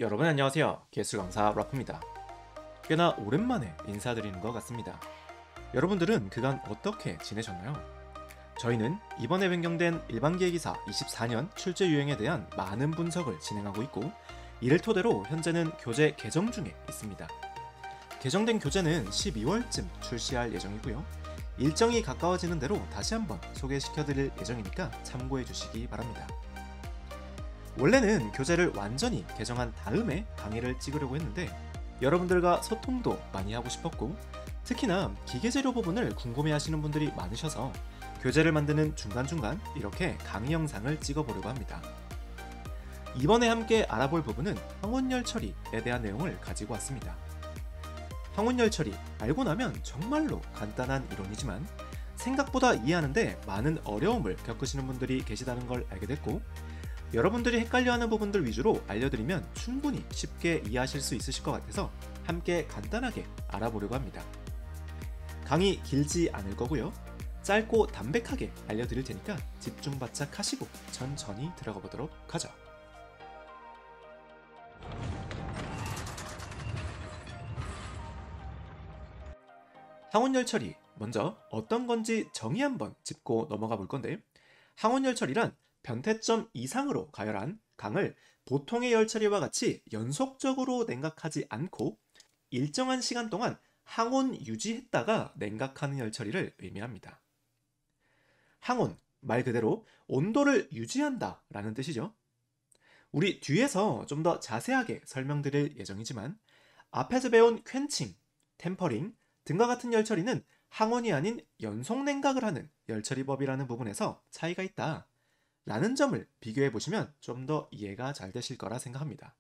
여러분 안녕하세요. 기술 강사 라프입니다. 꽤나 오랜만에 인사드리는 것 같습니다. 여러분들은 그간 어떻게 지내셨나요? 저희는 이번에 변경된 일반기획이사 24년 출제 유형에 대한 많은 분석을 진행하고 있고, 이를 토대로 현재는 교재 개정 중에 있습니다. 개정된 교재는 12월쯤 출시할 예정이고요. 일정이 가까워지는 대로 다시 한번 소개시켜드릴 예정이니까 참고해 주시기 바랍니다. 원래는 교재를 완전히 개정한 다음에 강의를 찍으려고 했는데, 여러분들과 소통도 많이 하고 싶었고, 특히나 기계재료 부분을 궁금해하시는 분들이 많으셔서 교재를 만드는 중간중간 이렇게 강의 영상을 찍어보려고 합니다. 이번에 함께 알아볼 부분은 항원열 처리에 대한 내용을 가지고 왔습니다. 항원열 처리, 알고 나면 정말로 간단한 이론이지만 생각보다 이해하는데 많은 어려움을 겪으시는 분들이 계시다는 걸 알게 됐고, 여러분들이 헷갈려하는 부분들 위주로 알려드리면 충분히 쉽게 이해하실 수 있으실 것 같아서 함께 간단하게 알아보려고 합니다. 강의 길지 않을 거고요. 짧고 담백하게 알려드릴 테니까 집중 바짝 하시고 천천히 들어가 보도록 하죠. 항원열 처리, 먼저 어떤 건지 정의 한번 짚고 넘어가 볼 건데, 항원열 처리란 변태점 이상으로 가열한 강을 보통의 열 처리와 같이 연속적으로 냉각하지 않고 일정한 시간 동안 항온 유지했다가 냉각하는 열 처리를 의미합니다. 항온, 말 그대로 온도를 유지한다 라는 뜻이죠. 우리 뒤에서 좀 더 자세하게 설명드릴 예정이지만, 앞에서 배운 퀸칭, 템퍼링 등과 같은 열 처리는 항온이 아닌 연속 냉각을 하는 열 처리법이라는 부분에서 차이가 있다 라는 점을 비교해 보시면 좀 더 이해가 잘 되실 거라 생각합니다.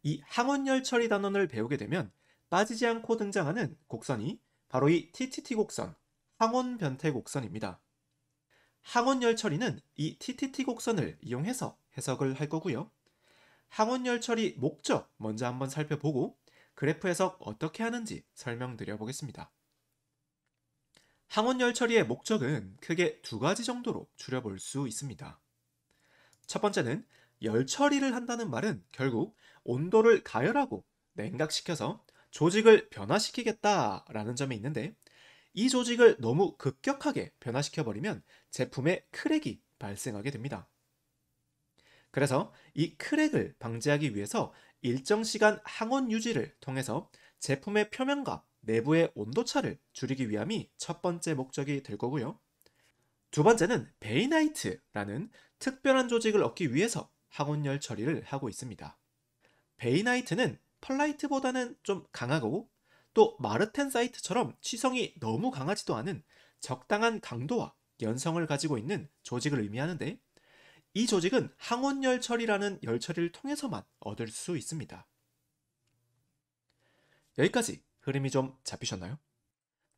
이 항원열 처리 단원을 배우게 되면 빠지지 않고 등장하는 곡선이 바로 이 TTT 곡선, 항원 변태 곡선입니다. 항원열 처리는 이 TTT 곡선을 이용해서 해석을 할 거고요. 항원열 처리 목적 먼저 한번 살펴보고 그래프 해석 어떻게 하는지 설명드려 보겠습니다. 항원열 처리의 목적은 크게 두 가지 정도로 줄여볼 수 있습니다. 첫 번째는 열 처리를 한다는 말은 결국 온도를 가열하고 냉각시켜서 조직을 변화시키겠다라는 점에 있는데, 이 조직을 너무 급격하게 변화시켜버리면 제품에 크랙이 발생하게 됩니다. 그래서 이 크랙을 방지하기 위해서 일정 시간 항원 유지를 통해서 제품의 표면과 내부의 온도차를 줄이기 위함이 첫 번째 목적이 될 거고요. 두 번째는 베이나이트라는 특별한 조직을 얻기 위해서 항원열 처리를 하고 있습니다. 베이나이트는 펄라이트보다는 좀 강하고, 또 마르텐사이트처럼 취성이 너무 강하지도 않은 적당한 강도와 연성을 가지고 있는 조직을 의미하는데, 이 조직은 항원열 처리라는 열 처리를 통해서만 얻을 수 있습니다. 여기까지 흐름이 좀 잡히셨나요?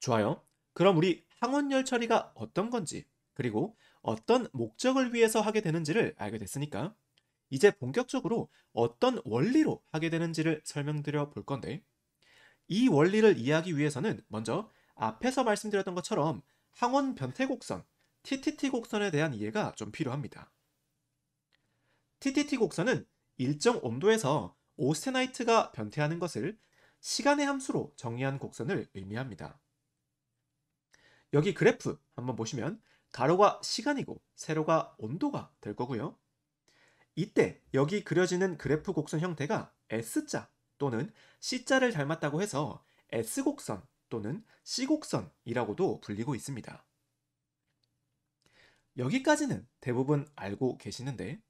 좋아요. 그럼 우리 항원열 처리가 어떤 건지, 그리고 어떤 목적을 위해서 하게 되는지를 알게 됐으니까 이제 본격적으로 어떤 원리로 하게 되는지를 설명드려 볼 건데, 이 원리를 이해하기 위해서는 먼저 앞에서 말씀드렸던 것처럼 항원 변태 곡선, TTT 곡선에 대한 이해가 좀 필요합니다. TTT 곡선은 일정 온도에서 오스테나이트가 변태하는 것을 시간의 함수로 정의한 곡선을 의미합니다. 여기 그래프 한번 보시면 가로가 시간이고 세로가 온도가 될 거고요. 이때 여기 그려지는 그래프 곡선 형태가 S자 또는 C자를 닮았다고 해서 S곡선 또는 C곡선이라고도 불리고 있습니다. 여기까지는 대부분 알고 계시는데,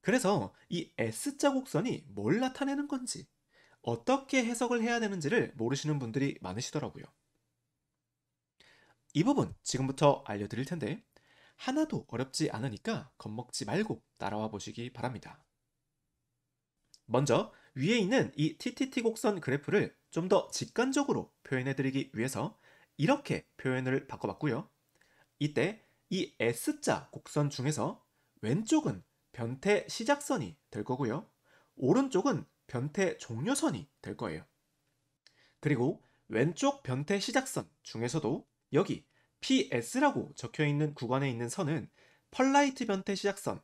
그래서 이 S자 곡선이 뭘 나타내는 건지, 어떻게 해석을 해야 되는지를 모르시는 분들이 많으시더라고요. 이 부분 지금부터 알려드릴 텐데, 하나도 어렵지 않으니까 겁먹지 말고 따라와 보시기 바랍니다. 먼저 위에 있는 이 TTT 곡선 그래프를 좀 더 직관적으로 표현해드리기 위해서 이렇게 표현을 바꿔봤고요. 이때 이 S자 곡선 중에서 왼쪽은 변태 시작선이 될 거고요. 오른쪽은 변태 종료선이 될 거예요. 그리고 왼쪽 변태 시작선 중에서도 여기 PS라고 적혀 있는 구간에 있는 선은 펄라이트 변태 시작선,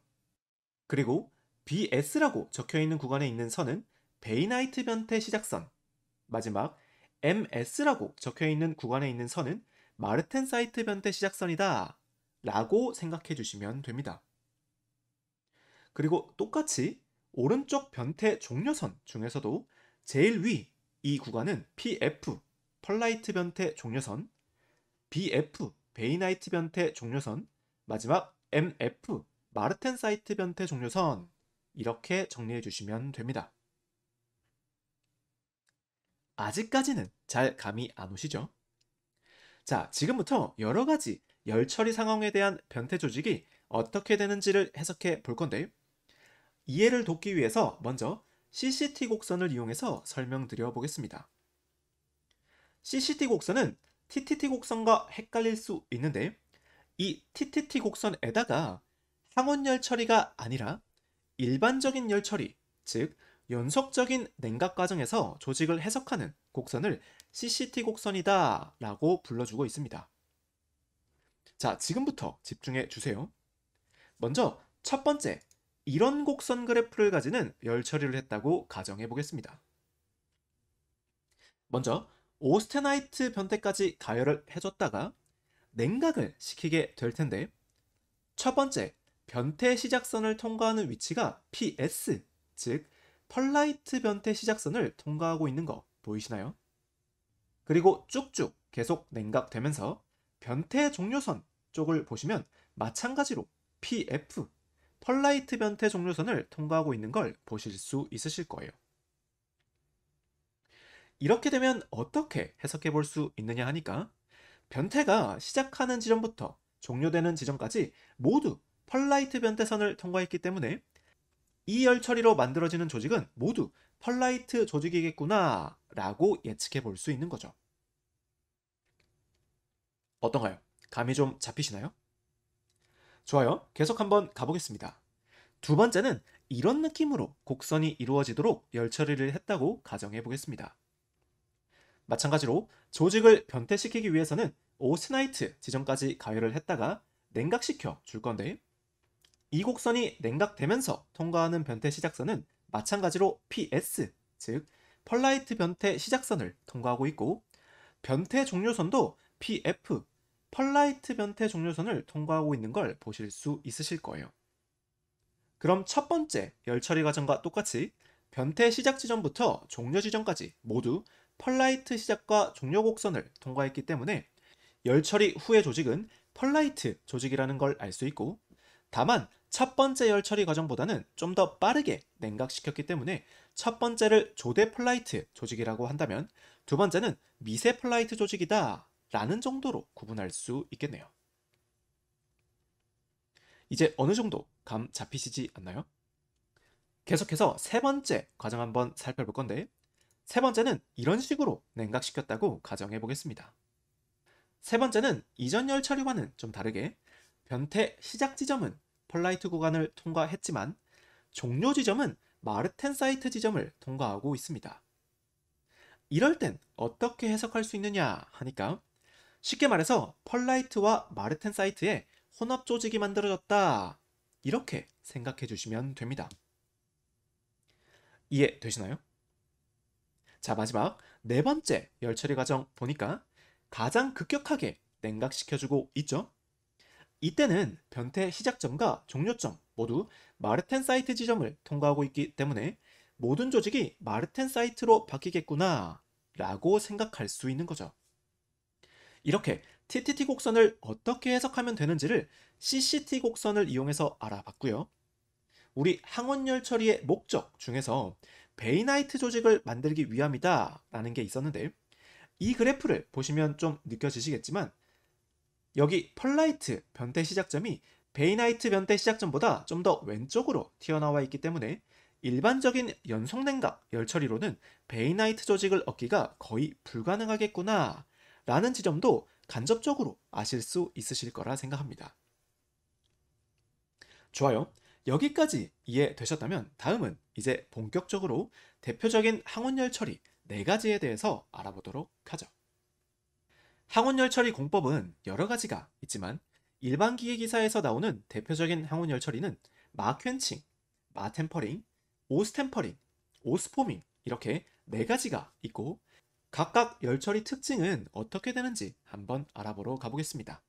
그리고 BS라고 적혀있는 구간에 있는 선은 베이나이트 변태 시작선, 마지막 MS라고 적혀있는 구간에 있는 선은 마르텐사이트 변태 시작선이다 라고 생각해 주시면 됩니다. 그리고 똑같이 오른쪽 변태 종료선 중에서도 제일 위 이 구간은 PF, 펄라이트 변태 종료선, BF, 베이나이트 변태 종료선, 마지막 MF, 마르텐사이트 변태 종료선, 이렇게 정리해 주시면 됩니다. 아직까지는 잘 감이 안 오시죠? 자, 지금부터 여러 가지 열 처리 상황에 대한 변태 조직이 어떻게 되는지를 해석해 볼 건데, 이해를 돕기 위해서 먼저 CCT 곡선을 이용해서 설명드려 보겠습니다. CCT 곡선은 TTT 곡선과 헷갈릴 수 있는데, 이 TTT 곡선에다가 항원열 처리가 아니라 일반적인 열 처리, 즉 연속적인 냉각 과정에서 조직을 해석하는 곡선을 CCT 곡선이다 라고 불러주고 있습니다. 자, 지금부터 집중해 주세요. 먼저 첫 번째, 이런 곡선 그래프를 가지는 열 처리를 했다고 가정해 보겠습니다. 먼저 오스테나이트 변태까지 가열을 해줬다가 냉각을 시키게 될 텐데, 첫 번째 변태 시작선을 통과하는 위치가 PS, 즉 펄라이트 변태 시작선을 통과하고 있는 거 보이시나요? 그리고 쭉쭉 계속 냉각되면서 변태 종료선 쪽을 보시면 마찬가지로 PF, 펄라이트 변태 종료선을 통과하고 있는 걸 보실 수 있으실 거예요. 이렇게 되면 어떻게 해석해 볼 수 있느냐 하니까, 변태가 시작하는 지점부터 종료되는 지점까지 모두 펄라이트 변태선을 통과했기 때문에 이 열 처리로 만들어지는 조직은 모두 펄라이트 조직이겠구나 라고 예측해 볼 수 있는 거죠. 어떤가요? 감이 좀 잡히시나요? 좋아요. 계속 한번 가보겠습니다. 두 번째는 이런 느낌으로 곡선이 이루어지도록 열 처리를 했다고 가정해 보겠습니다. 마찬가지로 조직을 변태시키기 위해서는 오스나이트 지점까지 가열을 했다가 냉각시켜 줄 건데, 이 곡선이 냉각되면서 통과하는 변태 시작선은 마찬가지로 PS, 즉 펄라이트 변태 시작선을 통과하고 있고, 변태 종료선도 PF, 펄라이트 변태 종료선을 통과하고 있는 걸 보실 수 있으실 거예요. 그럼 첫 번째 열 처리 과정과 똑같이 변태 시작 지점부터 종료 지점까지 모두 펄라이트 시작과 종료 곡선을 통과했기 때문에 열 처리 후의 조직은 펄라이트 조직이라는 걸 알 수 있고, 다만 첫 번째 열 처리 과정보다는 좀 더 빠르게 냉각시켰기 때문에 첫 번째를 조대 펄라이트 조직이라고 한다면 두 번째는 미세 펄라이트 조직이다 라는 정도로 구분할 수 있겠네요. 이제 어느 정도 감 잡히시지 않나요? 계속해서 세 번째 과정 한번 살펴볼 건데, 세 번째는 이런 식으로 냉각시켰다고 가정해 보겠습니다. 세 번째는 이전 열 처리와는 좀 다르게 변태 시작 지점은 펄라이트 구간을 통과했지만 종료 지점은 마르텐사이트 지점을 통과하고 있습니다. 이럴 땐 어떻게 해석할 수 있느냐 하니까, 쉽게 말해서 펄라이트와 마르텐사이트의 혼합 조직이 만들어졌다, 이렇게 생각해 주시면 됩니다. 이해되시나요? 자, 마지막 네 번째 열 처리 과정 보니까 가장 급격하게 냉각시켜주고 있죠? 이때는 변태 시작점과 종료점 모두 마르텐사이트 지점을 통과하고 있기 때문에 모든 조직이 마르텐사이트로 바뀌겠구나 라고 생각할 수 있는 거죠. 이렇게 TTT 곡선을 어떻게 해석하면 되는지를 CCT 곡선을 이용해서 알아봤고요. 우리 항원열 처리의 목적 중에서 베이나이트 조직을 만들기 위함이다 라는 게 있었는데, 이 그래프를 보시면 좀 느껴지시겠지만 여기 펄라이트 변태 시작점이 베이나이트 변태 시작점보다 좀 더 왼쪽으로 튀어나와 있기 때문에 일반적인 연속 냉각 열 처리로는 베이나이트 조직을 얻기가 거의 불가능하겠구나 라는 지점도 간접적으로 아실 수 있으실 거라 생각합니다. 좋아요. 여기까지 이해되셨다면 다음은 이제 본격적으로 대표적인 항원열 처리 4가지에 대해서 알아보도록 하죠. 항원열 처리 공법은 여러 가지가 있지만 일반 기계 기사에서 나오는 대표적인 항원열 처리는 막 퀼칭, 마템퍼링, 오스템퍼링, 오스포밍 이렇게 네 가지가 있고 각각 열처리 특징은 어떻게 되는지 한번 알아보러 가보겠습니다.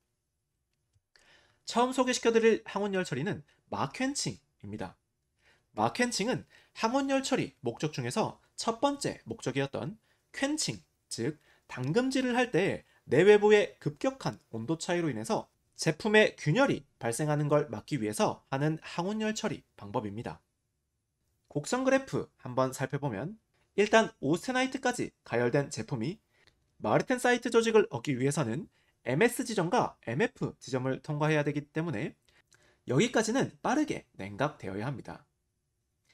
처음 소개시켜드릴 항온열처리는 마퀸칭입니다. 마퀸칭은 항온열처리 목적 중에서 첫 번째 목적이었던 퀸칭, 즉 담금질을 할 때 내외부의 급격한 온도 차이로 인해서 제품의 균열이 발생하는 걸 막기 위해서 하는 항온열 처리 방법입니다. 곡선 그래프 한번 살펴보면 일단 오스테나이트까지 가열된 제품이 마르텐사이트 조직을 얻기 위해서는 MS 지점과 MF 지점을 통과해야 되기 때문에 여기까지는 빠르게 냉각되어야 합니다.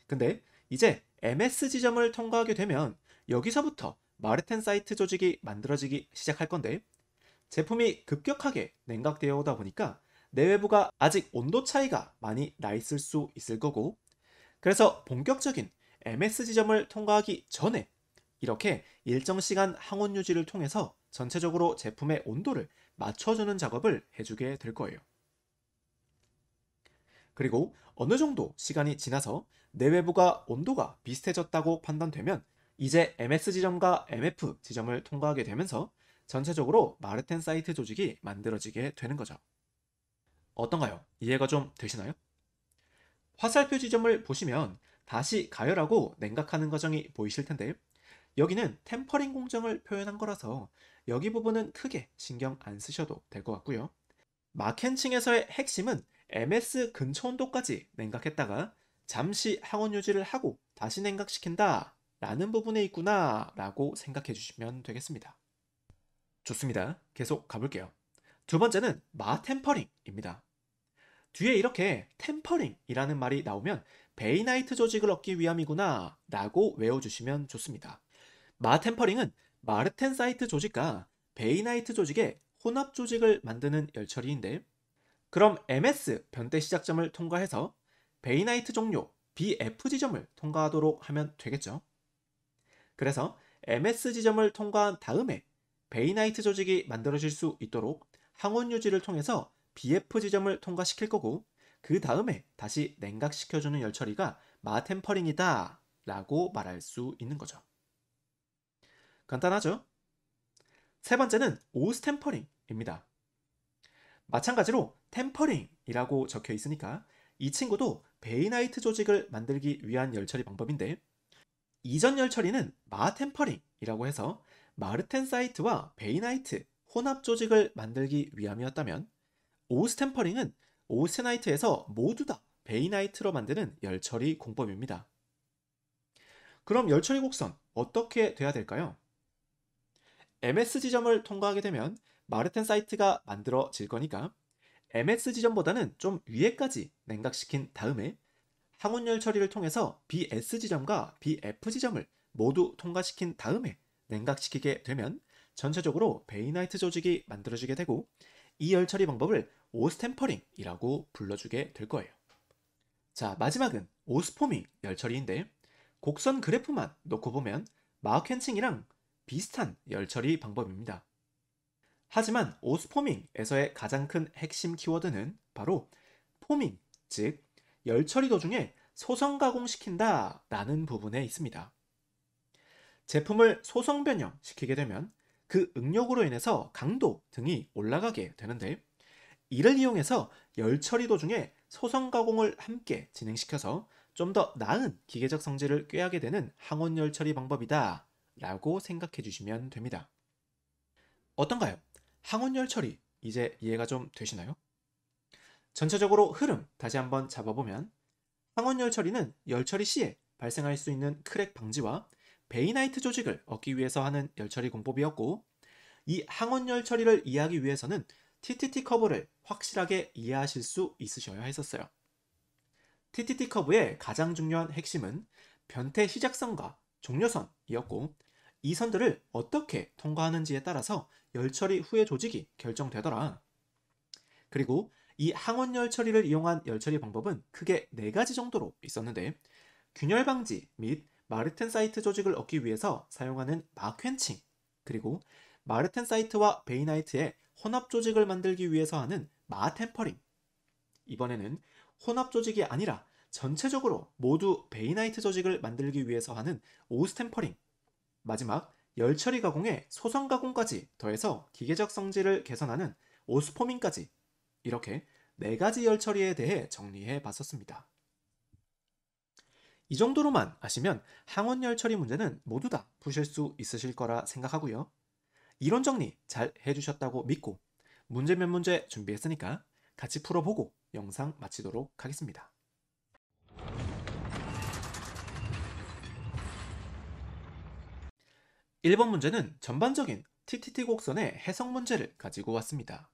근데 이제 MS 지점을 통과하게 되면 여기서부터 마르텐사이트 조직이 만들어지기 시작할 건데 제품이 급격하게 냉각되어 오다 보니까 내외부가 아직 온도 차이가 많이 나 있을 수 있을 거고 그래서 본격적인 MS 지점을 통과하기 전에 이렇게 일정 시간 항온 유지를 통해서 전체적으로 제품의 온도를 맞춰주는 작업을 해주게 될 거예요. 그리고 어느 정도 시간이 지나서 내외부가 온도가 비슷해졌다고 판단되면 이제 MS 지점과 MF 지점을 통과하게 되면서 전체적으로 마르텐사이트 조직이 만들어지게 되는 거죠. 어떤가요? 이해가 좀 되시나요? 화살표 지점을 보시면 다시 가열하고 냉각하는 과정이 보이실 텐데 여기는 템퍼링 공정을 표현한 거라서 여기 부분은 크게 신경 안 쓰셔도 될 것 같고요. 마켄칭에서의 핵심은 MS 근처 온도까지 냉각했다가 잠시 항온 유지를 하고 다시 냉각시킨다 라는 부분에 있구나 라고 생각해 주시면 되겠습니다. 좋습니다. 계속 가볼게요. 두 번째는 마템퍼링입니다. 뒤에 이렇게 템퍼링이라는 말이 나오면 베이나이트 조직을 얻기 위함이구나 라고 외워주시면 좋습니다. 마템퍼링은 마르텐사이트 조직과 베이나이트 조직의 혼합 조직을 만드는 열처리인데 그럼 MS 변태 시작점을 통과해서 베이나이트 종료 BF 지점을 통과하도록 하면 되겠죠. 그래서 MS 지점을 통과한 다음에 베이나이트 조직이 만들어질 수 있도록 항온 유지를 통해서 BF 지점을 통과시킬 거고 그 다음에 다시 냉각시켜주는 열처리가 마템퍼링이다 라고 말할 수 있는 거죠. 간단하죠? 세 번째는 오스템퍼링입니다. 마찬가지로 템퍼링이라고 적혀 있으니까 이 친구도 베이나이트 조직을 만들기 위한 열처리 방법인데 이전 열처리는 마템퍼링이라고 해서 마르텐사이트와 베이나이트 혼합 조직을 만들기 위함이었다면 오스템퍼링은 오스테나이트에서 모두 다 베이나이트로 만드는 열처리 공법입니다. 그럼 열처리 곡선 어떻게 돼야 될까요? MS 지점을 통과하게 되면 마르텐사이트가 만들어질 거니까 MS 지점보다는 좀 위에까지 냉각시킨 다음에 항온 열처리를 통해서 BS 지점과 BF 지점을 모두 통과시킨 다음에 냉각시키게 되면 전체적으로 베이나이트 조직이 만들어지게 되고 이 열처리 방법을 오스템퍼링이라고 불러주게 될 거예요. 자, 마지막은 오스포밍 열처리인데 곡선 그래프만 놓고 보면 마우켄칭이랑 비슷한 열처리 방법입니다. 하지만 오스포밍에서의 가장 큰 핵심 키워드는 바로 포밍, 즉 열처리 도중에 소성 가공시킨다 라는 부분에 있습니다. 제품을 소성 변형시키게 되면 그 응력으로 인해서 강도 등이 올라가게 되는데 이를 이용해서 열처리 도중에 소성 가공을 함께 진행시켜서 좀 더 나은 기계적 성질을 꾀하게 되는 항온 열처리 방법이다 라고 생각해 주시면 됩니다. 어떤가요? 항온 열처리 이제 이해가 좀 되시나요? 전체적으로 흐름 다시 한번 잡아보면 항온 열처리는 열처리 시에 발생할 수 있는 크랙 방지와 베이나이트 조직을 얻기 위해서 하는 열처리 공법이었고 이 항온 열처리를 이해하기 위해서는 TTT 커브를 확실하게 이해하실 수 있으셔야 했었어요. TTT 커브의 가장 중요한 핵심은 변태 시작선과 종료선이었고 이 선들을 어떻게 통과하는지에 따라서 열처리 후의 조직이 결정되더라. 그리고 이 항온 열처리를 이용한 열처리 방법은 크게 4가지 정도로 있었는데 균열 방지 및 마르텐사이트 조직을 얻기 위해서 사용하는 마퀸칭 그리고 마르텐사이트와 베이나이트의 혼합 조직을 만들기 위해서 하는 마템퍼링 이번에는 혼합 조직이 아니라 전체적으로 모두 베이나이트 조직을 만들기 위해서 하는 오스템퍼링, 마지막 열처리 가공에 소성 가공까지 더해서 기계적 성질을 개선하는 오스포밍까지, 이렇게 4가지 열처리에 대해 정리해 봤었습니다. 이 정도로만 아시면 항원 열처리 문제는 모두 다 푸실 수 있으실 거라 생각하고요. 이론 정리 잘 해주셨다고 믿고 문제 몇 문제 준비했으니까 같이 풀어보고 영상 마치도록 하겠습니다. 1번 문제는 전반적인 TTT 곡선의 해석 문제를 가지고 왔습니다.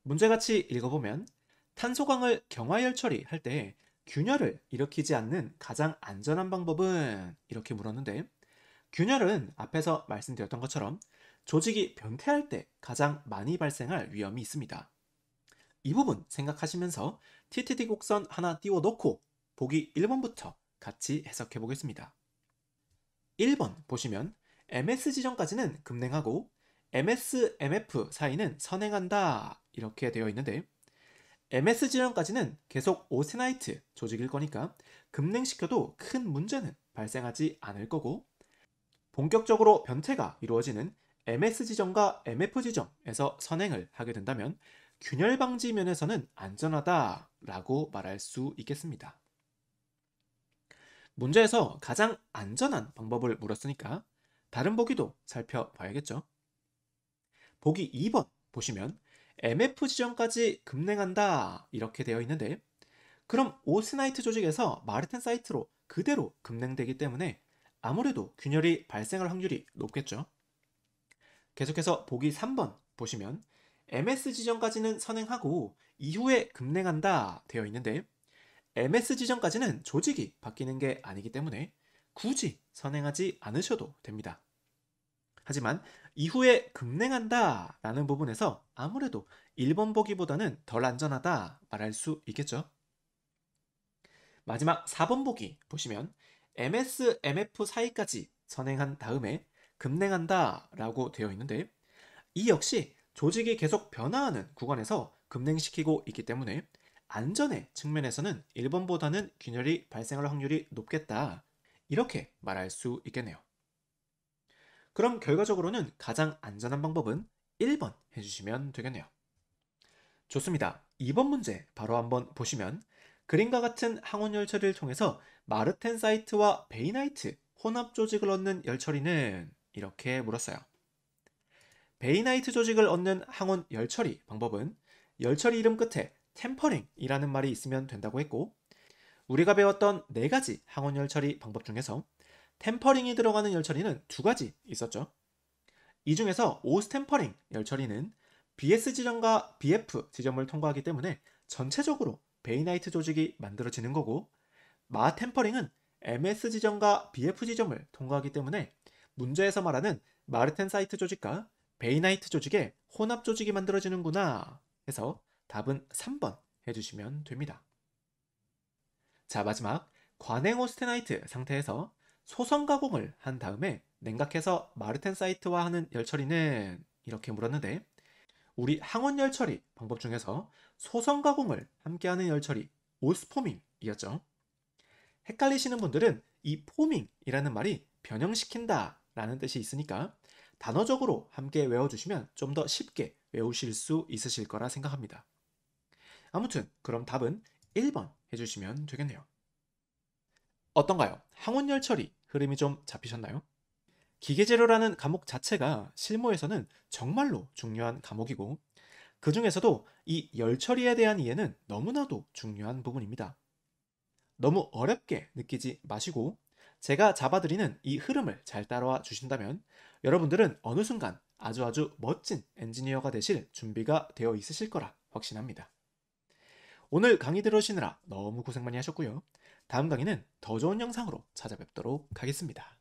문제같이 읽어보면 탄소광을 경화열 처리할 때 균열을 일으키지 않는 가장 안전한 방법은? 이렇게 물었는데, 균열은 앞에서 말씀드렸던 것처럼 조직이 변태할 때 가장 많이 발생할 위험이 있습니다. 이 부분 생각하시면서 TTT 곡선 하나 띄워놓고 보기 1번부터 같이 해석해 보겠습니다. 1번 보시면 MS 지점까지는 급냉하고 MS, MF 사이는 선행한다, 이렇게 되어 있는데, MS 지점까지는 계속 오스테나이트 조직일 거니까 급냉시켜도 큰 문제는 발생하지 않을 거고, 본격적으로 변태가 이루어지는 MS 지점과 MF 지점에서 선행을 하게 된다면 균열 방지 면에서는 안전하다라고 말할 수 있겠습니다. 문제에서 가장 안전한 방법을 물었으니까 다른 보기도 살펴봐야겠죠. 보기 2번 보시면 MF 지점까지 급냉한다, 이렇게 되어 있는데, 그럼 오스나이트 조직에서 마르텐사이트로 그대로 급냉되기 때문에 아무래도 균열이 발생할 확률이 높겠죠. 계속해서 보기 3번 보시면 MS 지점까지는 선행하고 이후에 급냉한다 되어 있는데, MS 지점까지는 조직이 바뀌는 게 아니기 때문에 굳이 선행하지 않으셔도 됩니다. 하지만 이후에 급냉한다 라는 부분에서 아무래도 1번 보기보다는 덜 안전하다 말할 수 있겠죠. 마지막 4번 보기 보시면 MS, MF 사이까지 선행한 다음에 급냉한다 라고 되어 있는데, 이 역시 조직이 계속 변화하는 구간에서 급냉시키고 있기 때문에 안전의 측면에서는 1번보다는 균열이 발생할 확률이 높겠다, 이렇게 말할 수 있겠네요. 그럼 결과적으로는 가장 안전한 방법은 1번 해주시면 되겠네요. 좋습니다. 2번 문제 바로 한번 보시면 그림과 같은 항원 열처리를 통해서 마르텐사이트와 베이나이트 혼합 조직을 얻는 열처리는? 이렇게 물었어요. 베이나이트 조직을 얻는 항원 열처리 방법은 열처리 이름 끝에 템퍼링이라는 말이 있으면 된다고 했고, 우리가 배웠던 4가지 항원 열처리 방법 중에서 템퍼링이 들어가는 열처리는 2가지 있었죠. 이 중에서 오스템퍼링 열처리는 BS 지점과 BF 지점을 통과하기 때문에 전체적으로 베이나이트 조직이 만들어지는 거고, 마템퍼링은 MS 지점과 BF 지점을 통과하기 때문에 문제에서 말하는 마르텐사이트 조직과 베이나이트 조직의 혼합 조직이 만들어지는구나 해서 답은 3번 해주시면 됩니다. 자, 마지막 관행오스테나이트 상태에서 소성 가공을 한 다음에 냉각해서 마르텐사이트화 하는 열처리는? 이렇게 물었는데, 우리 항원 열처리 방법 중에서 소성 가공을 함께하는 열처리 오스포밍이었죠. 헷갈리시는 분들은 이 포밍이라는 말이 변형시킨다 라는 뜻이 있으니까 단어적으로 함께 외워주시면 좀 더 쉽게 외우실 수 있으실 거라 생각합니다. 아무튼 그럼 답은 1번 해주시면 되겠네요. 어떤가요? 항원열 처리 흐름이 좀 잡히셨나요? 기계재료라는 과목 자체가 실무에서는 정말로 중요한 과목이고, 그 중에서도 이 열처리에 대한 이해는 너무나도 중요한 부분입니다. 너무 어렵게 느끼지 마시고 제가 잡아드리는 이 흐름을 잘 따라와 주신다면 여러분들은 어느 순간 아주 멋진 엔지니어가 되실 준비가 되어 있으실 거라 확신합니다. 오늘 강의 들으시느라 너무 고생 많이 하셨고요. 다음 강의는 더 좋은 영상으로 찾아뵙도록 하겠습니다.